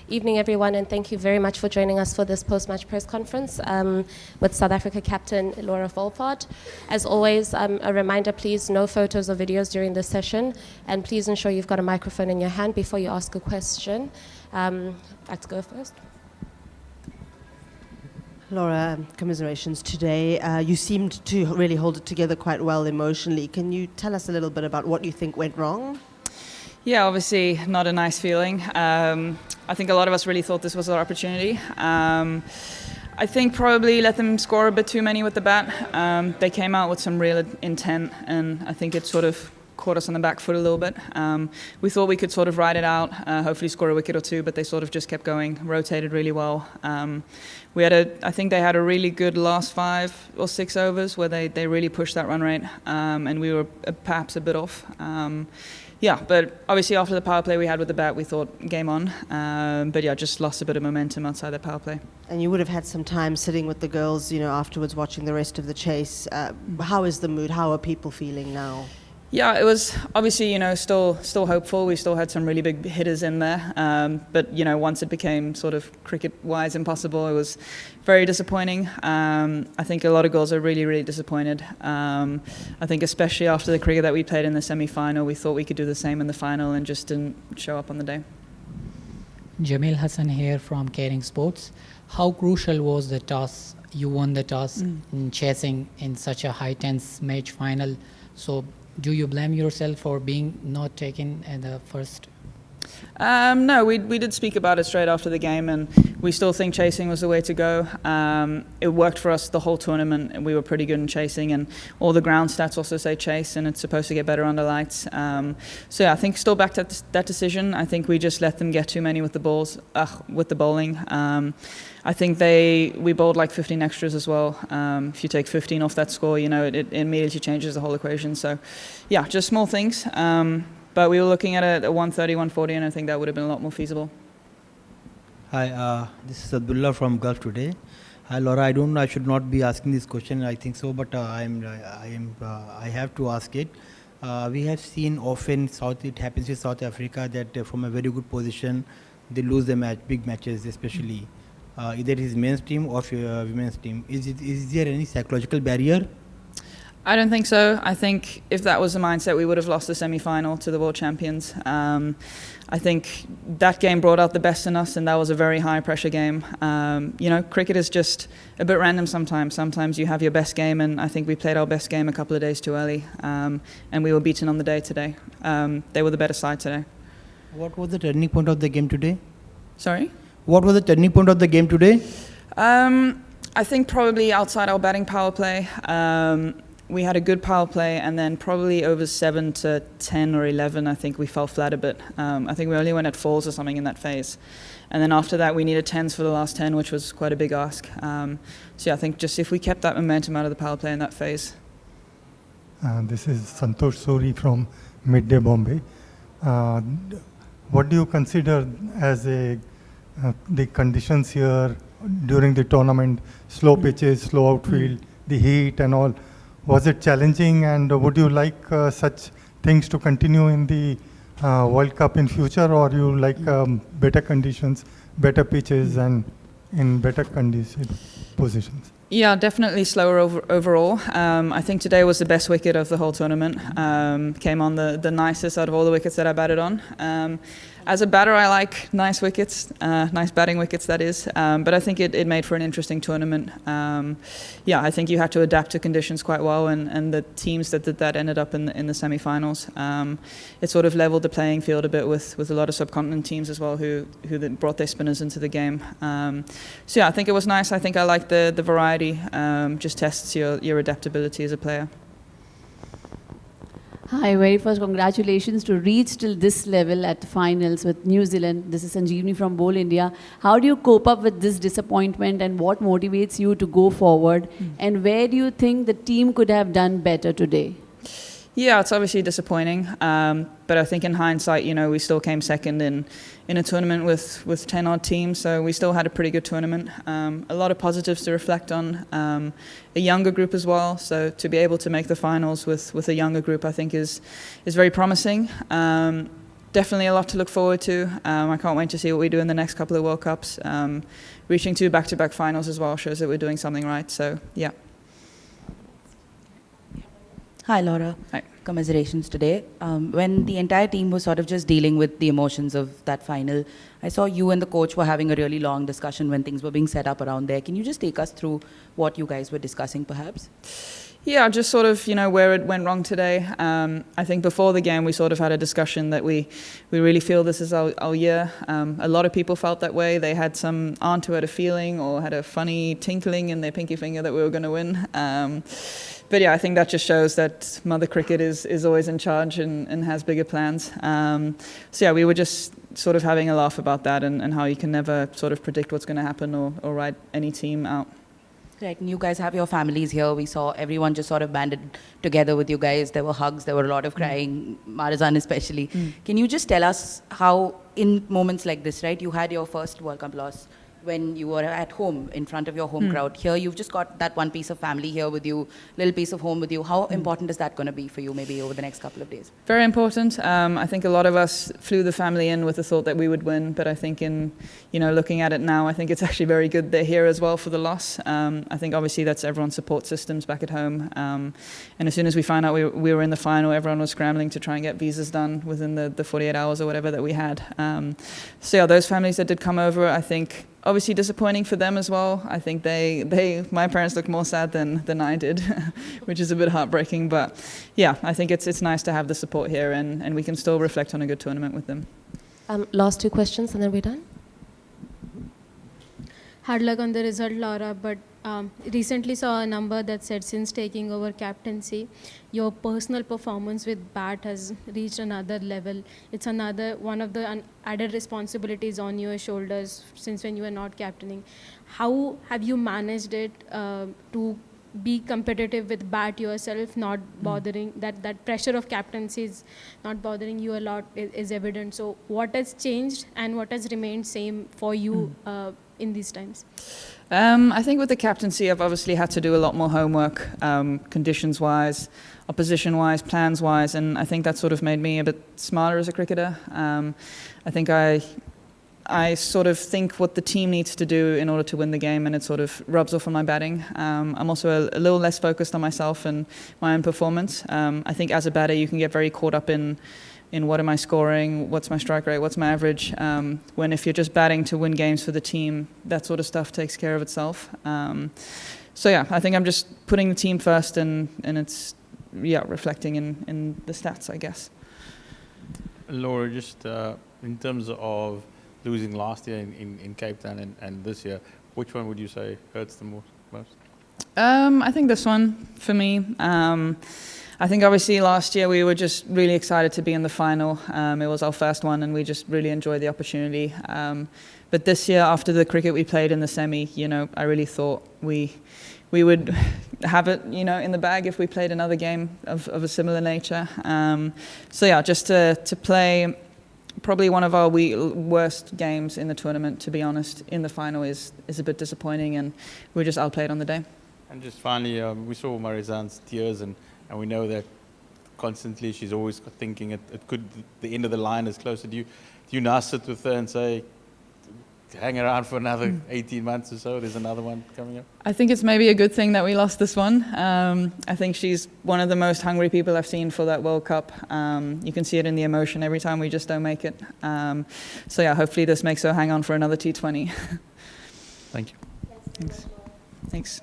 Evening, everyone, and thank you very much for joining us for this post-match press conference with South Africa captain Laura Woolvardt. As always, a reminder, please, no photos or videos during this session, and please ensure you've got a microphone in your hand before you ask a question. Let's go first. Laura, commiserations today. You seemed to really hold it together quite well emotionally. Can you tell us a little bit about what you think went wrong? Yeah, obviously not a nice feeling. I think a lot of us really thought this was our opportunity. I think probably let them score a bit too many with the bat. They came out with some real intent, and I think it sort of caught us on the back foot a little bit. We thought we could sort of ride it out, hopefully score a wicket or two, but they sort of just kept going, rotated really well. I think they had a really good last 5 or 6 overs where they really pushed that run rate, and we were perhaps a bit off. Yeah, but obviously after the power play we had with the bat, we thought game on. But yeah, just lost a bit of momentum outside the power play. And you would have had some time sitting with the girls, afterwards watching the rest of the chase. How is the mood? How are people feeling now? Yeah, it was obviously, still hopeful. We still had some really big hitters in there. But, once it became sort of cricket-wise impossible, it was very disappointing. I think a lot of girls are really, really disappointed. I think especially after the cricket that we played in the semi-final, we thought we could do the same in the final and just didn't show up on the day. Jamil Hassan here from Caring Sports. How crucial was the toss? You won the toss in chasing in such a high tense match final. So do you blame yourself for being not taken at the first? No, we did speak about it straight after the game, and we still think chasing was the way to go. It worked for us the whole tournament, and we were pretty good in chasing, and all the ground stats also say chase, and it's supposed to get better under lights. So yeah, I think still back to that decision. I think we just let them get too many with the bowling. I think we bowled like 15 extras as well. If you take 15 off that score, it immediately changes the whole equation. So yeah, just small things. But we were looking at a 130, 140, and I think that would have been a lot more feasible. Hi, this is Abdullah from Gulf Today. Hi, Laura. I don't know. I should not be asking this question. I think so, but I have to ask it. We have seen often it happens in South Africa that from a very good position they lose the match, big matches, especially either it is men's team or women's team. Is there any psychological barrier? I don't think so. I think if that was the mindset, we would have lost the semi-final to the world champions. I think that game brought out the best in us, and that was a very high-pressure game. Cricket is just a bit random sometimes. Sometimes you have your best game, and I think we played our best game a couple of days too early, and we were beaten on the day today. They were the better side today. What was the turning point of the game today? Sorry? What was the turning point of the game today? I think probably outside our batting power play. We had a good power play, and then probably over 7 to 10 or 11, I think we fell flat a bit. I think we only went at 4s or something in that phase. And then after that, we needed 10s for the last 10, which was quite a big ask. So yeah, I think just if we kept that momentum out of the power play in that phase. This is Santosh Suri from Midday Bombay. What do you consider as the conditions here during the tournament? Slow pitches, slow outfield, the heat and all. Was it challenging, and would you like such things to continue in the World Cup in future, or you like better conditions, better pitches and in better positions? Yeah, definitely slower overall. I think today was the best wicket of the whole tournament. Came on the nicest out of all the wickets that I batted on. As a batter, I like nice wickets, nice batting wickets, that is. But I think it made for an interesting tournament. I think you had to adapt to conditions quite well, and the teams that did that ended up in the semi-finals. It sort of leveled the playing field a bit with a lot of subcontinent teams as well who brought their spinners into the game. I think it was nice. I think I liked the variety. Just tests your adaptability as a player. Hi, very first congratulations to reach till this level at the finals with New Zealand. This is Sanjeevani from Bowl India. How do you cope up with this disappointment, and what motivates you to go forward? And where do you think the team could have done better today? Yeah, it's obviously disappointing, but I think in hindsight, we still came second in a tournament with 10 odd teams, so we still had a pretty good tournament. A lot of positives to reflect on. A younger group as well, so to be able to make the finals with a younger group, I think is very promising. definitely a lot to look forward to. I can't wait to see what we do in the next couple of World Cups. Reaching 2 back-to-back finals as well shows that we're doing something right. So, yeah. Hi, Laura. Hi. Commiserations today. When the entire team was sort of just dealing with the emotions of that final, I saw you and the coach were having a really long discussion when things were being set up around there. Can you just take us through what you guys were discussing, perhaps? Yeah, just sort of, where it went wrong today. I think before the game we sort of had a discussion that we really feel this is our year. A lot of people felt that way. They had some aunt who had a feeling or had a funny tinkling in their pinky finger that we were going to win. But yeah, I think that just shows that Mother Cricket is always in charge and has bigger plans. So yeah, we were just sort of having a laugh about that and how you can never sort of predict what's going to happen or write any team out. Correct. And you guys have your families here. We saw everyone just sort of banded together with you guys. There were hugs. There were a lot of crying, Marizan especially. Can you just tell us how, in moments like this, right, you had your first World Cup loss when you were at home in front of your home crowd. Here you've just got that one piece of family here with you, little piece of home with you. How important is that going to be for you maybe over the next couple of days? Very important. I think a lot of us flew the family in with the thought that we would win, but I think in looking at it now, I think it's actually very good they're here as well for the loss. I think obviously that's everyone's support systems back at home. And as soon as we found out we were in the final, everyone was scrambling to try and get visas done within the 48 hours or whatever that we had. So yeah, those families that did come over, I think obviously disappointing for them as well. I think my parents looked more sad than I did, which is a bit heartbreaking. But yeah, I think it's nice to have the support here and we can still reflect on a good tournament with them. Last 2 questions and then we're done. Hard luck on the result, Laura, but recently saw a number that said since taking over captaincy, your personal performance with bat has reached another level. It's one of the added responsibilities on your shoulders since when you were not captaining. How have you managed it to be competitive with bat yourself, not bothering, that pressure of captaincy is not bothering you a lot is evident. So what has changed and what has remained same for you in these times? I think with the captaincy, I've obviously had to do a lot more homework, conditions-wise, opposition-wise, plans-wise, and I think that sort of made me a bit smarter as a cricketer. I think I sort of think what the team needs to do in order to win the game, and it sort of rubs off on my batting. I'm also a little less focused on myself and my own performance. I think as a batter, you can get very caught up in what am I scoring, what's my strike rate, what's my average, when if you're just batting to win games for the team, that sort of stuff takes care of itself. So yeah, I think I'm just putting the team first and it's reflecting in the stats, I guess. Laura, just in terms of losing last year in Cape Town and this year, which one would you say hurts the most? I think this one, for me. I think obviously last year we were just really excited to be in the final. It was our first one and we just really enjoyed the opportunity. But this year, after the cricket we played in the semi, I really thought we would have it, in the bag if we played another game of a similar nature. So yeah, just to play probably one of our worst games in the tournament, to be honest, in the final is a bit disappointing, and we were just outplayed on the day. And just finally, we saw Marizan's tears, and we know that constantly she's always thinking it could, the end of the line is closer. Do you now sit with her and say, hang around for another 18 months or so, there's another one coming up? I think it's maybe a good thing that we lost this one. I think she's one of the most hungry people I've seen for that World Cup. You can see it in the emotion every time we just don't make it. So yeah, hopefully this makes her hang on for another T20. Thank you. Thanks. Thanks.